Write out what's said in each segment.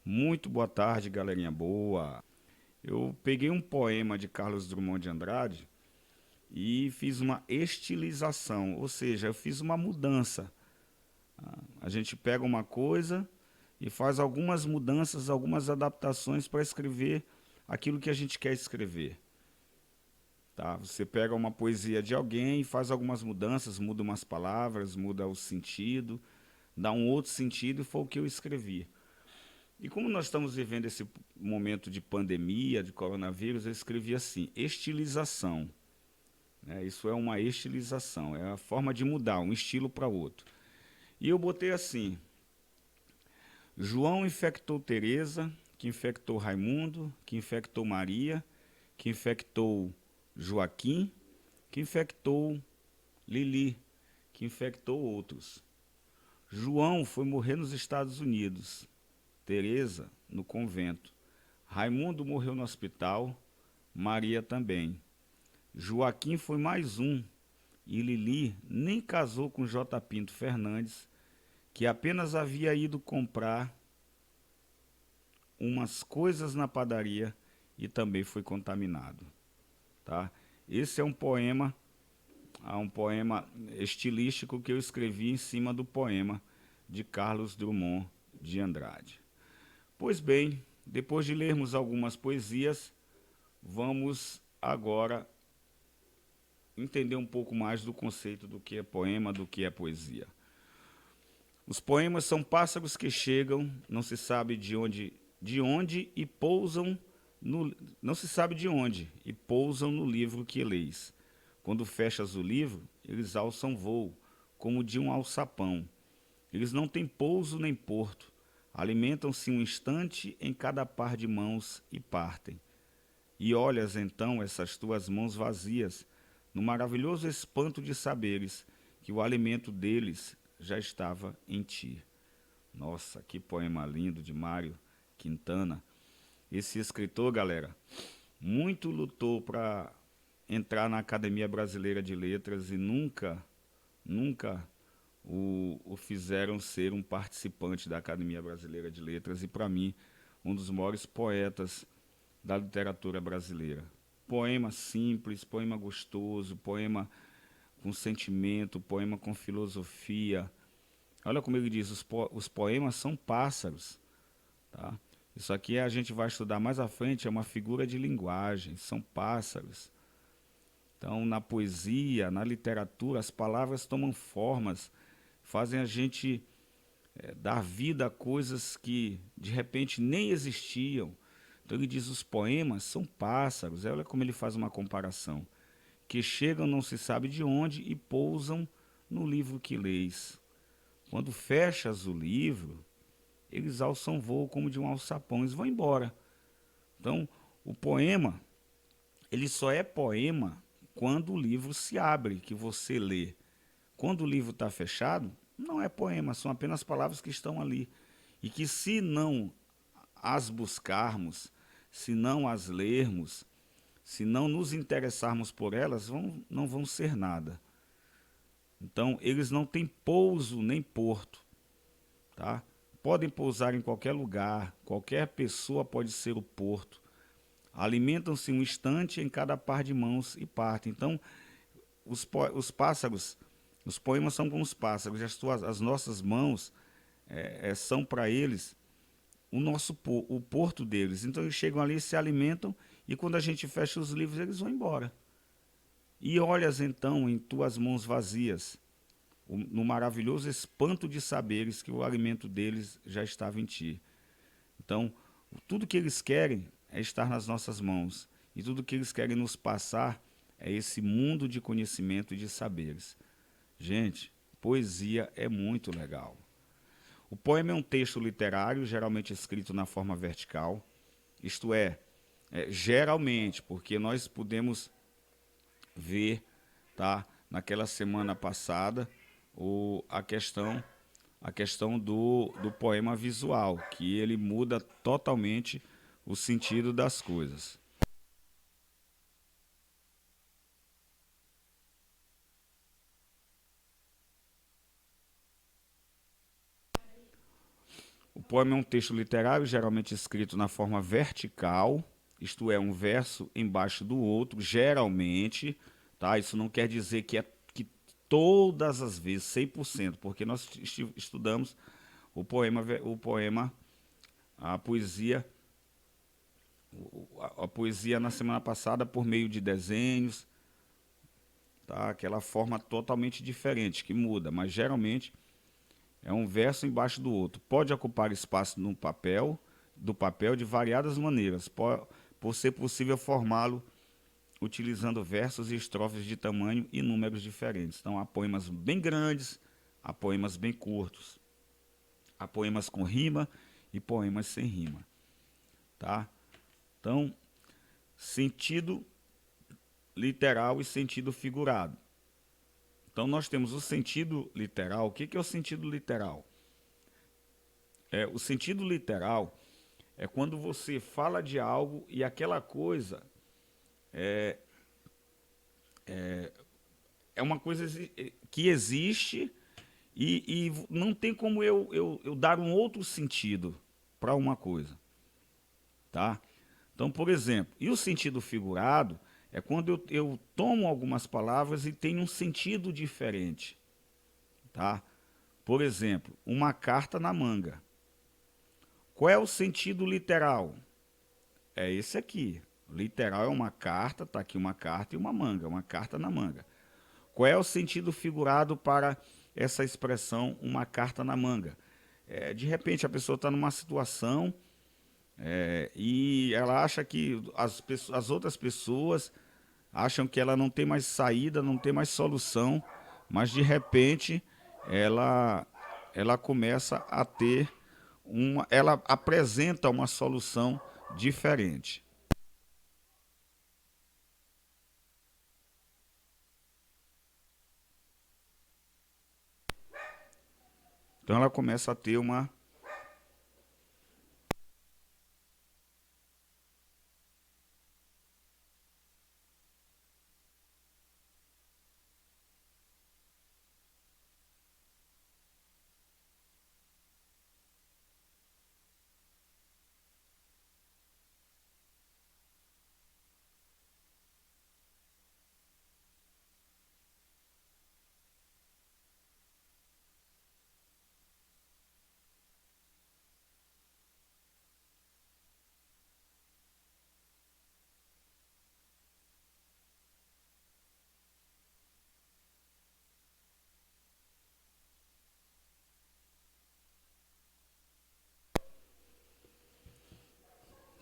Muito boa tarde, galerinha boa. Eu peguei um poema de Carlos Drummond de Andrade e fiz uma estilização, ou seja, eu fiz uma mudança. A gente pega uma coisa e faz algumas mudanças, algumas adaptações para escrever aquilo que a gente quer escrever. Tá? Você pega uma poesia de alguém e faz algumas mudanças, muda umas palavras, muda o sentido, dá um outro sentido e foi o que eu escrevi. E como nós estamos vivendo esse momento de pandemia, de coronavírus, eu escrevi assim, estilização. Né? Isso é uma estilização, é a forma de mudar um estilo para outro. E eu botei assim, João infectou Teresa, que infectou Raimundo, que infectou Maria, que infectou Joaquim, que infectou Lili, que infectou outros. João foi morrer nos Estados Unidos, Teresa no convento. Raimundo morreu no hospital, Maria também. Joaquim foi mais um, e Lili nem casou com J. Pinto Fernandes, que apenas havia ido comprar umas coisas na padaria e também foi contaminado. Tá? Esse é um poema estilístico que eu escrevi em cima do poema de Carlos Drummond de Andrade. Pois bem, depois de lermos algumas poesias, vamos agora entender um pouco mais do conceito do que é poema, do que é poesia. Os poemas são pássaros que chegam, não se sabe de onde e pousam no, não se sabe de onde e pousam no livro que leis. Quando fechas o livro, eles alçam voo, como de um alçapão. Eles não têm pouso nem porto, alimentam-se um instante em cada par de mãos e partem. E olhas então essas tuas mãos vazias, no maravilhoso espanto de saberes que o alimento deles já estava em ti. Nossa, que poema lindo de Mário Quintana. Esse escritor, galera, muito lutou para entrar na Academia Brasileira de Letras e nunca o fizeram ser um participante da Academia Brasileira de Letras e, para mim, um dos maiores poetas da literatura brasileira. Poema simples, poema gostoso, poema com sentimento, poema com filosofia. Olha como ele diz, os poemas são pássaros. Tá? Isso aqui a gente vai estudar mais à frente, é uma figura de linguagem, são pássaros. Então, na poesia, na literatura, as palavras tomam formas, fazem a gente dar vida a coisas que de repente nem existiam. Então ele diz, os poemas são pássaros, olha como ele faz uma comparação, que chegam não se sabe de onde e pousam no livro que leis. Quando fechas o livro, eles alçam voo como de um alçapão, eles vão embora. Então, o poema, ele só é poema quando o livro se abre, que você lê. Quando o livro está fechado, não é poema, são apenas palavras que estão ali. E que se não as buscarmos, se não as lermos, se não nos interessarmos por elas, não vão ser nada. Então, eles não têm pouso nem porto. Tá? Podem pousar em qualquer lugar, qualquer pessoa pode ser o porto. Alimentam-se um instante em cada par de mãos e partem. Então, os pássaros, os poemas são como os pássaros, as nossas mãos são para eles o porto deles. Então eles chegam ali, se alimentam e quando a gente fecha os livros eles vão embora. E olhas então em tuas mãos vazias, no maravilhoso espanto de saberes que o alimento deles já estava em ti. Então, tudo que eles querem é estar nas nossas mãos. E tudo que eles querem nos passar é esse mundo de conhecimento e de saberes. Gente, poesia é muito legal. O poema é um texto literário, geralmente escrito na forma vertical. Isto geralmente, porque nós podemos ver, tá, naquela semana passada, a questão do poema visual, que ele muda totalmente o sentido das coisas. O poema é um texto literário, geralmente escrito na forma vertical, isto é, um verso embaixo do outro, geralmente, tá? Isso não quer dizer que todas as vezes, 100%, porque nós estudamos o poema, a poesia, a poesia na semana passada por meio de desenhos, tá? Aquela forma totalmente diferente, que muda, mas geralmente é um verso embaixo do outro. Pode ocupar espaço no papel, do papel de variadas maneiras, por ser possível formá-lo utilizando versos e estrofes de tamanho e números diferentes. Então há poemas bem grandes, há poemas bem curtos, há poemas com rima e poemas sem rima, tá? Então, sentido literal e sentido figurado. Então nós temos o sentido literal. O que é o sentido literal? O sentido literal é quando você fala de algo e aquela coisa é uma coisa que existe e não tem como eu dar um outro sentido para uma coisa, tá? Então, por exemplo, e o sentido figurado é quando eu tomo algumas palavras e tem um sentido diferente, tá? Por exemplo, uma carta na manga. Qual é o sentido literal? É esse aqui. Literal é uma carta, tá aqui uma carta e uma carta na manga. Qual é o sentido figurado para essa expressão, uma carta na manga? De repente a pessoa está numa situação e ela acha que as outras pessoas acham que ela não tem mais saída, não tem mais solução, mas de repente ela, ela começa a ter ela apresenta uma solução diferente. Então ela começa a ter uma.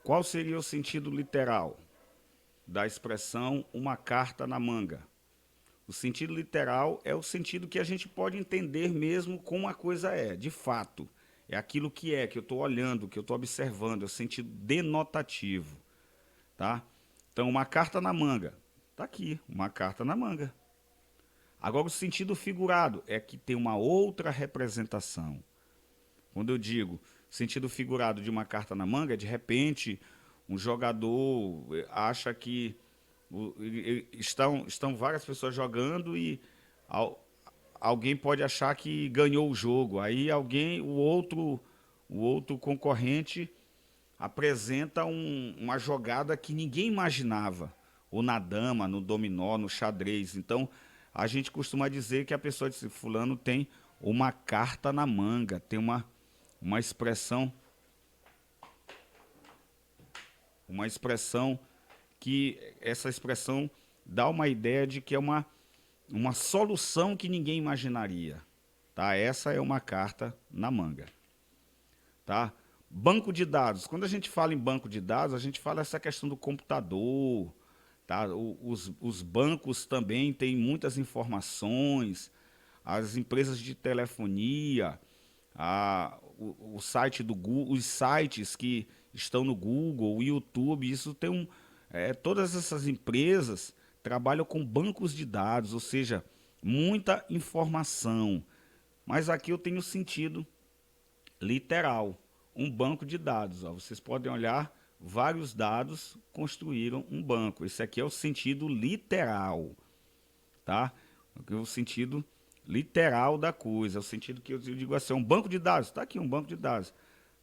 Qual seria o sentido literal da expressão uma carta na manga? O sentido literal é o sentido que a gente pode entender mesmo como a coisa é, de fato. É aquilo que eu estou olhando, que eu estou observando, é o sentido denotativo, tá? Então, uma carta na manga. Tá aqui, uma carta na manga. Agora, o sentido figurado é que tem uma outra representação. Quando eu digo sentido figurado de uma carta na manga, de repente, um jogador acha que estão várias pessoas jogando e alguém pode achar que ganhou o jogo. Aí o outro concorrente apresenta uma jogada que ninguém imaginava, ou na dama, no dominó, no xadrez. Então, a gente costuma dizer que a pessoa de fulano tem uma carta na manga, tem uma expressão, que essa expressão dá uma ideia de que é uma solução que ninguém imaginaria, tá? Essa é uma carta na manga, tá? Banco de dados. Quando a gente fala em banco de dados, a gente fala essa questão do computador, tá? Os bancos também têm muitas informações, as empresas de telefonia, o site do Google, os sites que estão no Google, o YouTube, isso tem todas essas empresas trabalham com bancos de dados, ou seja, muita informação. Mas aqui eu tenho sentido literal, um banco de dados. Ó. Vocês podem olhar, vários dados construíram um banco. Esse aqui é o sentido literal, tá? O sentido literal da coisa, o sentido que eu digo assim, um banco de dados, está aqui um banco de dados.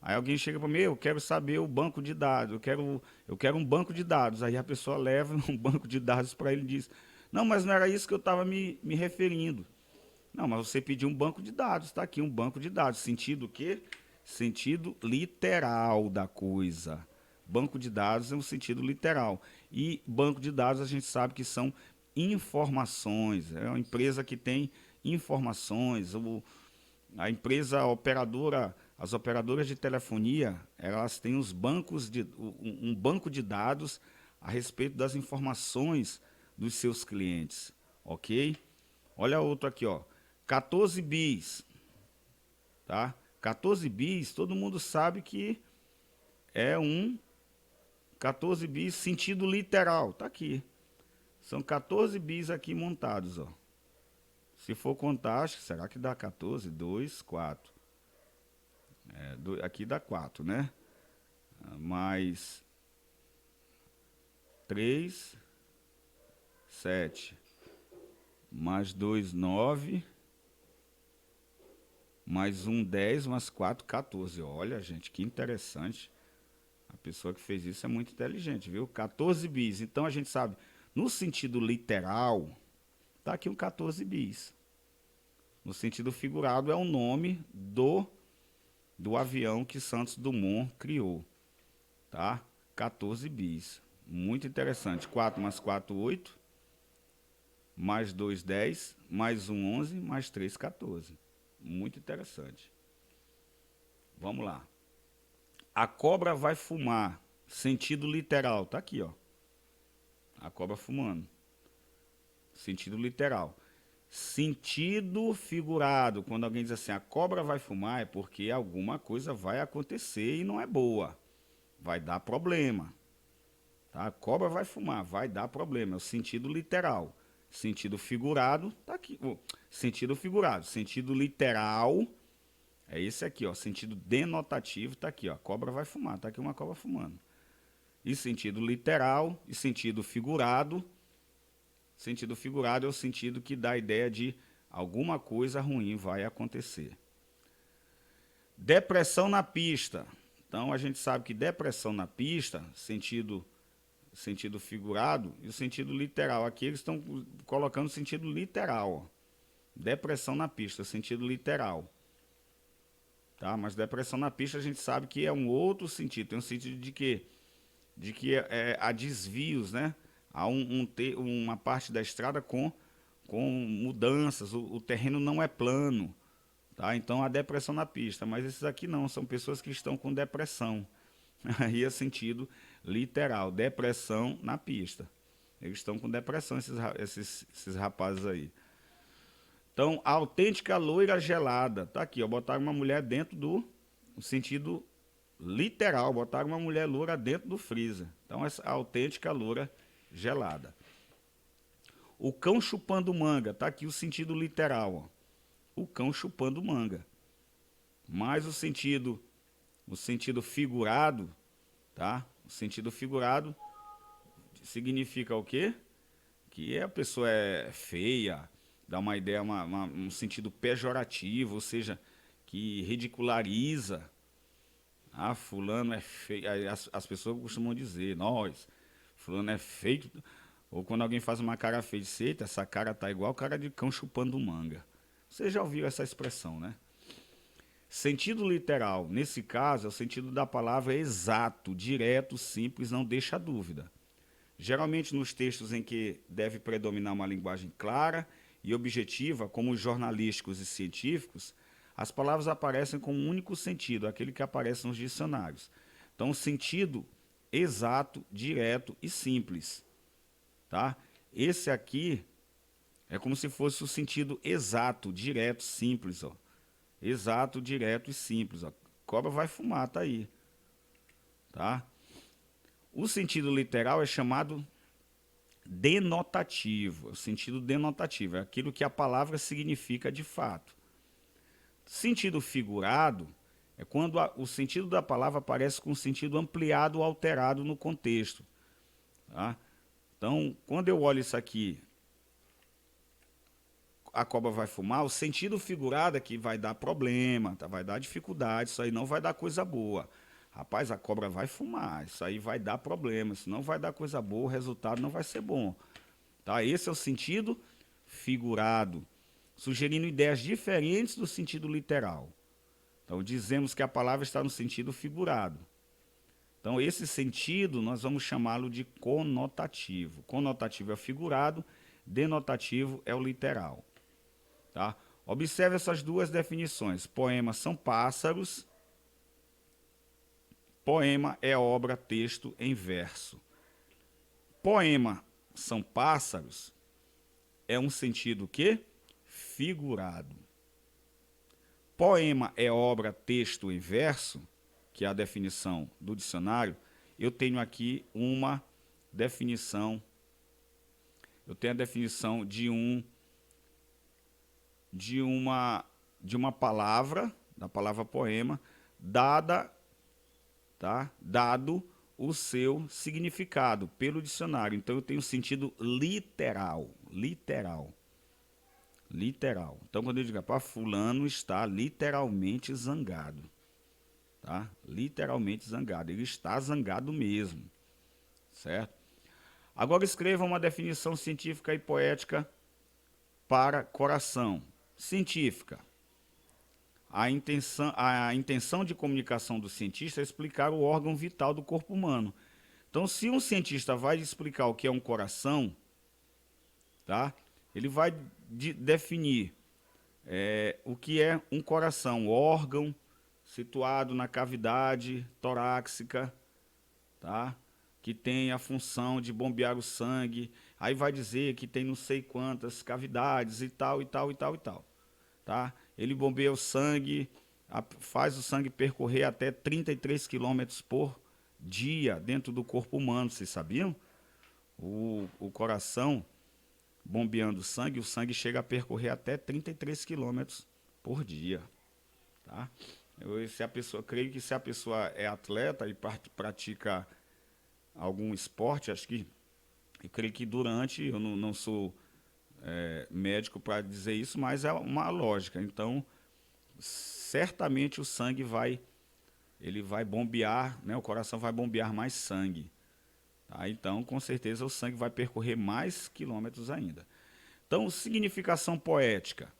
Aí alguém chega para mim, eu quero saber o banco de dados, eu quero um banco de dados. Aí a pessoa leva um banco de dados para ele e diz, não, mas não era isso que eu estava me referindo. Não, mas você pediu um banco de dados, está aqui um banco de dados. Sentido o quê? Sentido literal da coisa. Banco de dados é um sentido literal. E banco de dados a gente sabe que são informações. É uma empresa que tem informações. A empresa operadora, as operadoras de telefonia, elas têm um banco de dados a respeito das informações dos seus clientes, ok? Olha outro aqui, ó, 14 bis, tá? 14 bis, todo mundo sabe que é 14 bis sentido literal, tá aqui. São 14 bis aqui montados, ó. Se for contar, acho que será que dá 14? 2, 4. Aqui dá 4, né? Mais 3, 7. Mais 2, 9. Mais 1, 10. Mais 4, 14. Olha, gente, que interessante. A pessoa que fez isso é muito inteligente, viu? 14 bis. Então a gente sabe, no sentido literal, tá aqui um 14 bis. No sentido figurado, é o nome do avião que Santos Dumont criou, tá? 14 bis. Muito interessante. 4 mais 4, 8. Mais 2, 10. Mais 1, 11. Mais 3, 14. Muito interessante. Vamos lá. A cobra vai fumar. Sentido literal. Tá aqui, ó. A cobra fumando. Sentido literal. Sentido figurado. Quando alguém diz assim, a cobra vai fumar, é porque alguma coisa vai acontecer e não é boa. Vai dar problema. Tá? A cobra vai fumar, vai dar problema. É o sentido literal. Sentido figurado, tá aqui. Sentido figurado. Sentido literal é esse aqui, ó. Sentido denotativo, tá aqui, ó. A cobra vai fumar, tá aqui uma cobra fumando. E sentido literal e sentido figurado. Sentido figurado é o sentido que dá a ideia de alguma coisa ruim vai acontecer. Depressão na pista. Então a gente sabe que depressão na pista, sentido figurado e o sentido literal. Aqui eles estão colocando o sentido literal. Ó. Depressão na pista, sentido literal. Tá? Mas depressão na pista a gente sabe que é um outro sentido. Tem um sentido de quê? De que há desvios, né? Há uma parte da estrada com mudanças, o terreno não é plano, tá? Então há depressão na pista, mas esses aqui não, são pessoas que estão com depressão. Aí é sentido literal, depressão na pista. Eles estão com depressão, esses rapazes aí. Então, a autêntica loira gelada, tá aqui, ó, botaram uma mulher dentro do sentido literal, botaram uma mulher loura dentro do freezer. Então, essa autêntica loura gelada. O cão chupando manga, tá aqui o sentido literal, ó. O cão chupando manga. Mas o sentido figurado, tá? O sentido figurado significa o quê? Que a pessoa é feia, dá uma ideia, um sentido pejorativo, ou seja, que ridiculariza. Ah, fulano é feio. As pessoas costumam dizer, fulano é feio. Ou quando alguém faz uma cara feia, diz, eita, essa cara tá igual cara de cão chupando manga. Você já ouviu essa expressão, né? Sentido literal, nesse caso, é o sentido da palavra exato, direto, simples, não deixa dúvida. Geralmente nos textos em que deve predominar uma linguagem clara e objetiva, como os jornalísticos e científicos, as palavras aparecem com um único sentido, aquele que aparece nos dicionários. Então, sentido exato, direto e simples. Tá? Esse aqui é como se fosse o sentido exato, direto, simples. Ó. Exato, direto e simples. Ó. Cobra vai fumar, tá aí. Tá? O sentido literal é chamado denotativo. O sentido denotativo é aquilo que a palavra significa de fato. Sentido figurado é quando o sentido da palavra aparece com sentido ampliado ou alterado no contexto. Tá? Então, quando eu olho isso aqui, a cobra vai fumar, o sentido figurado é que vai dar problema, tá? Vai dar dificuldade, isso aí não vai dar coisa boa. Rapaz, a cobra vai fumar, isso aí vai dar problema, isso não vai dar coisa boa, o resultado não vai ser bom. Tá? Esse é o sentido figurado, sugerindo ideias diferentes do sentido literal. Então, dizemos que a palavra está no sentido figurado. Então, esse sentido nós vamos chamá-lo de conotativo. Conotativo é o figurado, denotativo é o literal. Tá? Observe essas duas definições. Poemas são pássaros. Poema é obra, texto em verso. Poema são pássaros é um sentido que? Figurado. Poema é obra, texto em verso, que é a definição do dicionário. Eu tenho aqui uma definição. Eu tenho a definição de uma palavra, da palavra poema, dado o seu significado pelo dicionário. Então eu tenho sentido literal. Então quando eu digo, fulano está literalmente zangado. Tá? Literalmente zangado. Ele está zangado mesmo. Certo? Agora escreva uma definição científica e poética para coração. Científica. A intenção de comunicação do cientista é explicar o órgão vital do corpo humano. Então, se um cientista vai explicar o que é um coração, tá? Ele vai definir o que é um coração, órgão situado na cavidade torácica, tá? Que tem a função de bombear o sangue. Aí vai dizer que tem não sei quantas cavidades e tal. Tá? Ele bombeia o sangue, faz o sangue percorrer até 33 km por dia dentro do corpo humano. Vocês sabiam? O coração bombeando o sangue chega a percorrer até 33 km por dia. Tá? Creio que se a pessoa é atleta e pratica algum esporte, eu creio que eu não sou médico para dizer isso, mas é uma lógica. Então, certamente o sangue vai bombear, né? O coração vai bombear mais sangue. Tá? Então, com certeza, o sangue vai percorrer mais quilômetros ainda. Então, significação poética.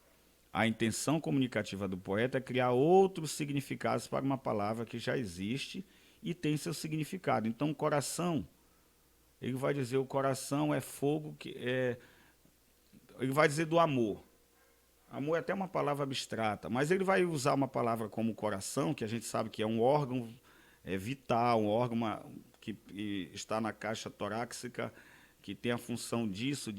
A intenção comunicativa do poeta é criar outros significados para uma palavra que já existe e tem seu significado. Então, coração, ele vai dizer o coração é fogo que ele vai dizer do amor. Amor é até uma palavra abstrata, mas ele vai usar uma palavra como coração, que a gente sabe que é um órgão vital, um órgão que está na caixa torácica, que tem a função disso,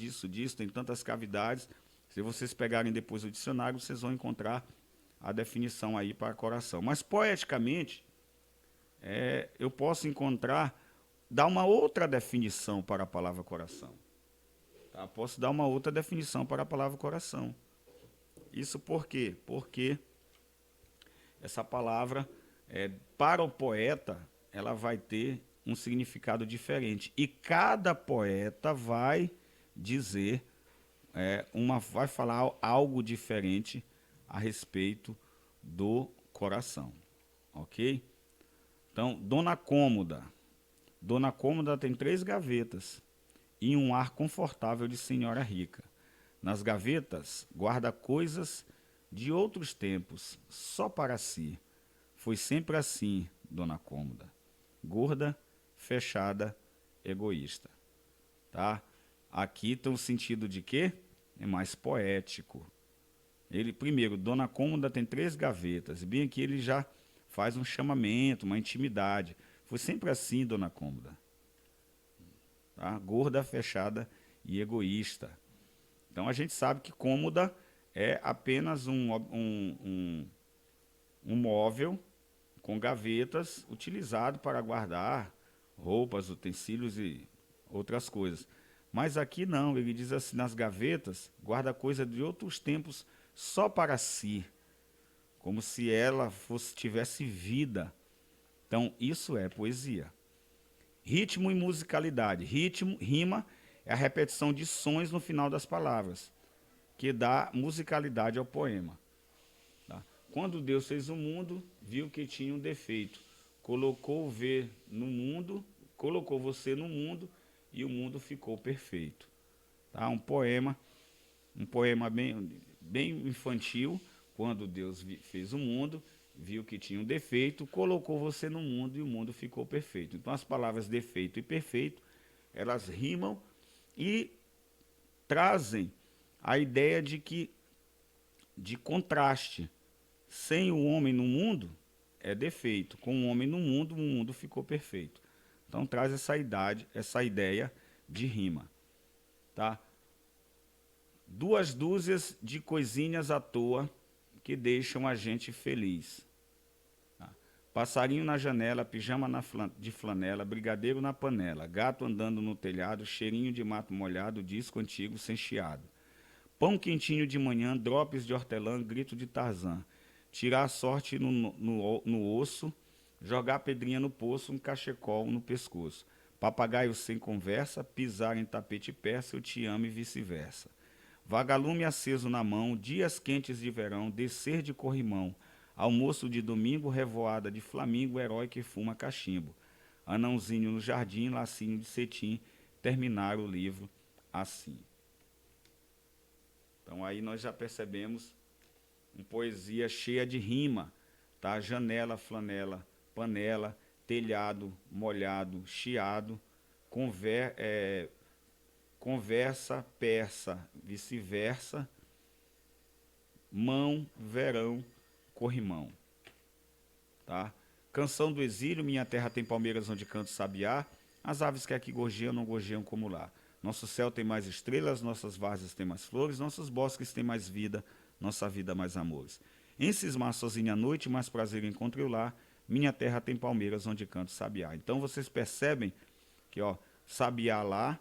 tem tantas cavidades. Se vocês pegarem depois o dicionário, vocês vão encontrar a definição aí para coração. Mas, poeticamente, eu posso dar uma outra definição para a palavra coração. Tá? Posso dar uma outra definição para a palavra coração. Isso por quê? Porque essa palavra, para o poeta, ela vai ter um significado diferente. E cada poeta vai dizer, vai falar algo diferente a respeito do coração. Ok? Então, Dona Cômoda. Dona Cômoda tem 3 gavetas e um ar confortável de senhora rica. Nas gavetas, guarda coisas de outros tempos, só para si. Foi sempre assim, Dona Cômoda. Gorda, fechada, egoísta. Tá? Aqui tem um sentido de quê? É mais poético. Primeiro, Dona Cômoda tem 3 gavetas. E bem aqui ele já faz um chamamento, uma intimidade. Foi sempre assim, Dona Cômoda. Tá? Gorda, fechada e egoísta. Então a gente sabe que cômoda é apenas um móvel com gavetas utilizado para guardar roupas, utensílios e outras coisas. Mas aqui não, ele diz assim, nas gavetas, guarda coisa de outros tempos só para si, como se ela tivesse vida. Então isso é poesia. Ritmo e musicalidade. Rima é a repetição de sons no final das palavras. que dá musicalidade ao poema. Tá? Quando Deus fez o mundo, viu que tinha um defeito. Colocou ver no mundo, colocou você no mundo e o mundo ficou perfeito. Tá? Um poema bem infantil. Quando Deus fez o mundo, viu que tinha um defeito, colocou você no mundo e o mundo ficou perfeito. Então as palavras defeito e perfeito, elas rimam e trazem a ideia de contraste. Sem o homem no mundo é defeito, com o homem no mundo, o mundo ficou perfeito. Então traz essa ideia de rima, tá? Duas dúzias de coisinhas à toa que deixam a gente feliz. Tá? Passarinho na janela, pijama de flanela, brigadeiro na panela, gato andando no telhado, cheirinho de mato molhado, disco antigo sem chiado. Pão quentinho de manhã, drops de hortelã, grito de Tarzan. Tirar a sorte no osso, jogar pedrinha no poço, um cachecol no pescoço. Papagaio sem conversa, pisar em tapete persa, eu te amo e vice-versa. Vagalume aceso na mão, dias quentes de verão, descer de corrimão. Almoço de domingo, revoada de flamingo, herói que fuma cachimbo. Anãozinho no jardim, lacinho de cetim, terminar o livro assim. Então aí nós já percebemos uma poesia cheia de rima, tá? Janela, flanela, panela, telhado, molhado, chiado, conversa, persa, vice-versa, mão, verão, corrimão. Tá? Canção do exílio, minha terra tem palmeiras onde canto sabiá, as aves que aqui gorjeiam não gorjeiam como lá. Nosso céu tem mais estrelas, nossas várzeas têm mais flores, nossos bosques têm mais vida, nossa vida mais amores. Em cismar sozinha à noite, mais prazer encontro eu lá, minha terra tem palmeiras onde canto sabiá. Então vocês percebem que, ó, sabiá lá,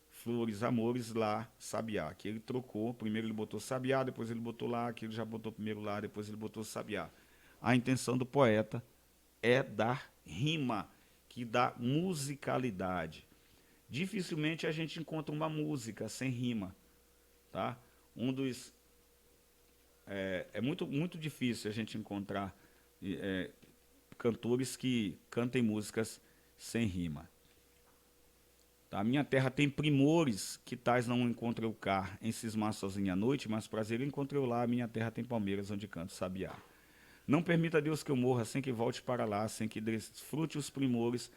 flores, amores lá, sabiá. Que ele trocou, primeiro ele botou sabiá, depois ele botou lá, que ele já botou primeiro lá, depois ele botou sabiá. A intenção do poeta é dar rima, que dá musicalidade. Dificilmente a gente encontra uma música sem rima, tá? É muito difícil a gente encontrar cantores que cantem músicas sem rima. Tá? Minha terra tem primores que tais não encontro eu cá, em cismar sozinha à noite, mas prazer encontro eu lá, minha terra tem palmeiras onde canto sabiá. Não permita Deus que eu morra sem que volte para lá, sem que desfrute os primores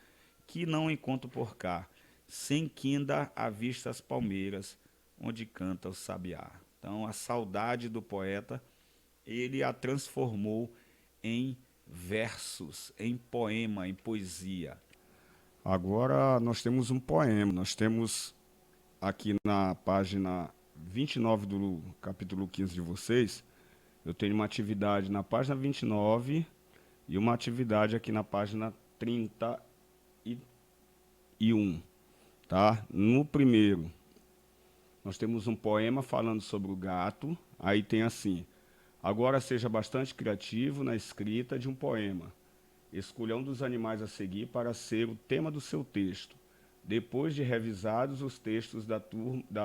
que não encontro por cá, sem que ainda avista as palmeiras onde canta o sabiá. Então a saudade do poeta, ele a transformou em versos, em poema, em poesia. Agora nós temos um poema, nós temos aqui na página 29 do capítulo 15 de vocês, eu tenho uma atividade na página 29 e uma atividade aqui na página 31, tá? No primeiro, nós temos um poema falando sobre o gato, aí tem assim: agora seja bastante criativo na escrita de um poema. Escolha um dos animais a seguir para ser o tema do seu texto. Depois de revisados, os textos da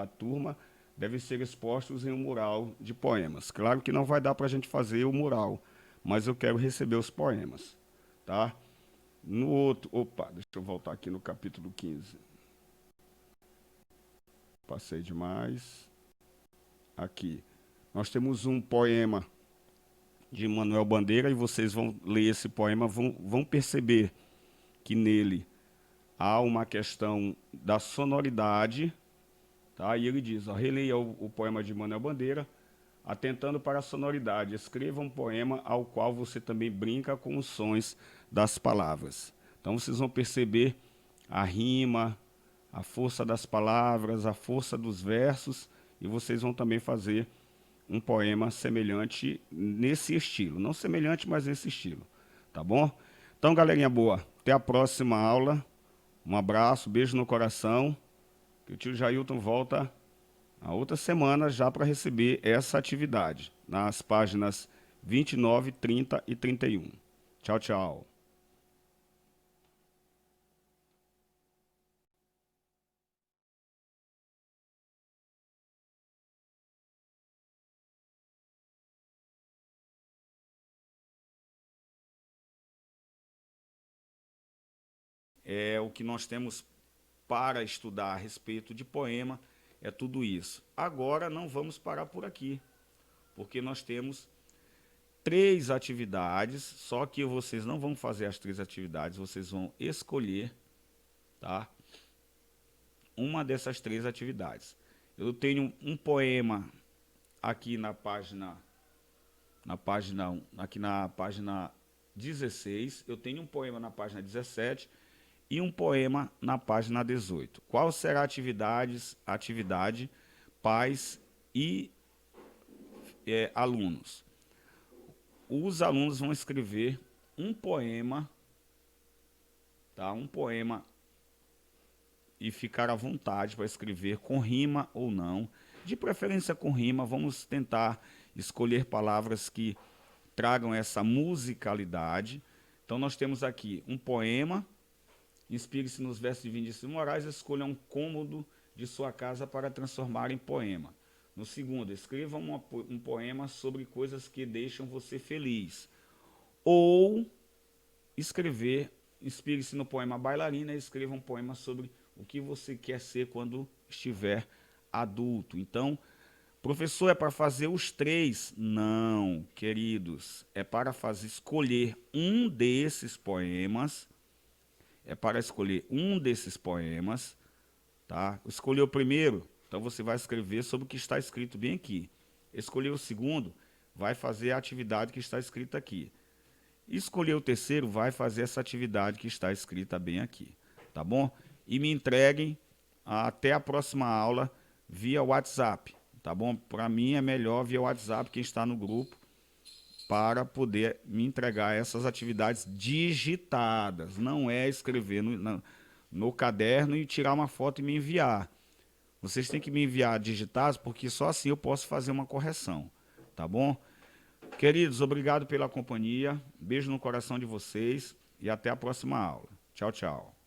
turma devem ser expostos em um mural de poemas. Claro que não vai dar para a gente fazer o mural, mas eu quero receber os poemas. Tá? No outro... Opa, deixa eu voltar aqui no capítulo 15. Passei demais. Aqui. Nós temos um poema de Manuel Bandeira e vocês vão ler esse poema, vão perceber que nele há uma questão da sonoridade, tá? E ele diz, ó, releia o poema de Manuel Bandeira, atentando para a sonoridade, escreva um poema ao qual você também brinca com os sons das palavras. Então vocês vão perceber a rima, a força das palavras, a força dos versos, e vocês vão também fazer um poema semelhante nesse estilo. Não semelhante, mas nesse estilo. Tá bom? Então, galerinha boa, até a próxima aula. Um abraço, beijo no coração. Que o tio Jailton volta a outra semana já para receber essa atividade. Nas páginas 29, 30 e 31. Tchau, tchau. o que nós temos para estudar a respeito de poema é tudo isso. Agora não vamos parar por aqui, porque nós temos 3 atividades, só que vocês não vão fazer as 3 atividades, vocês vão escolher, tá? Uma dessas 3 atividades. Eu tenho um poema aqui na página aqui na página 16, eu tenho um poema na página 17 e um poema na página 18. Qual será a atividade, pais e alunos? Os alunos vão escrever um poema, tá? Um poema, e ficar à vontade para escrever com rima ou não. De preferência com rima, vamos tentar escolher palavras que tragam essa musicalidade. Então nós temos aqui um poema. Inspire-se nos versos de Vinícius de Moraes, escolha um cômodo de sua casa para transformar em poema. No segundo, escreva um poema sobre coisas que deixam você feliz. Ou inspire-se no poema Bailarina e escreva um poema sobre o que você quer ser quando estiver adulto. Então, professor, é para fazer os 3? Não, queridos, é para escolher um desses poemas. É para escolher um desses poemas, tá? Escolher o primeiro, então você vai escrever sobre o que está escrito bem aqui. Escolher o segundo, vai fazer a atividade que está escrita aqui. Escolher o terceiro, vai fazer essa atividade que está escrita bem aqui, tá bom? E me entreguem até a próxima aula via WhatsApp, tá bom? Para mim é melhor via WhatsApp, quem está no grupo, para poder me entregar essas atividades digitadas. Não é escrever no caderno e tirar uma foto e me enviar. Vocês têm que me enviar digitados, porque só assim eu posso fazer uma correção, tá bom? Queridos, obrigado pela companhia, beijo no coração de vocês e até a próxima aula. Tchau, tchau.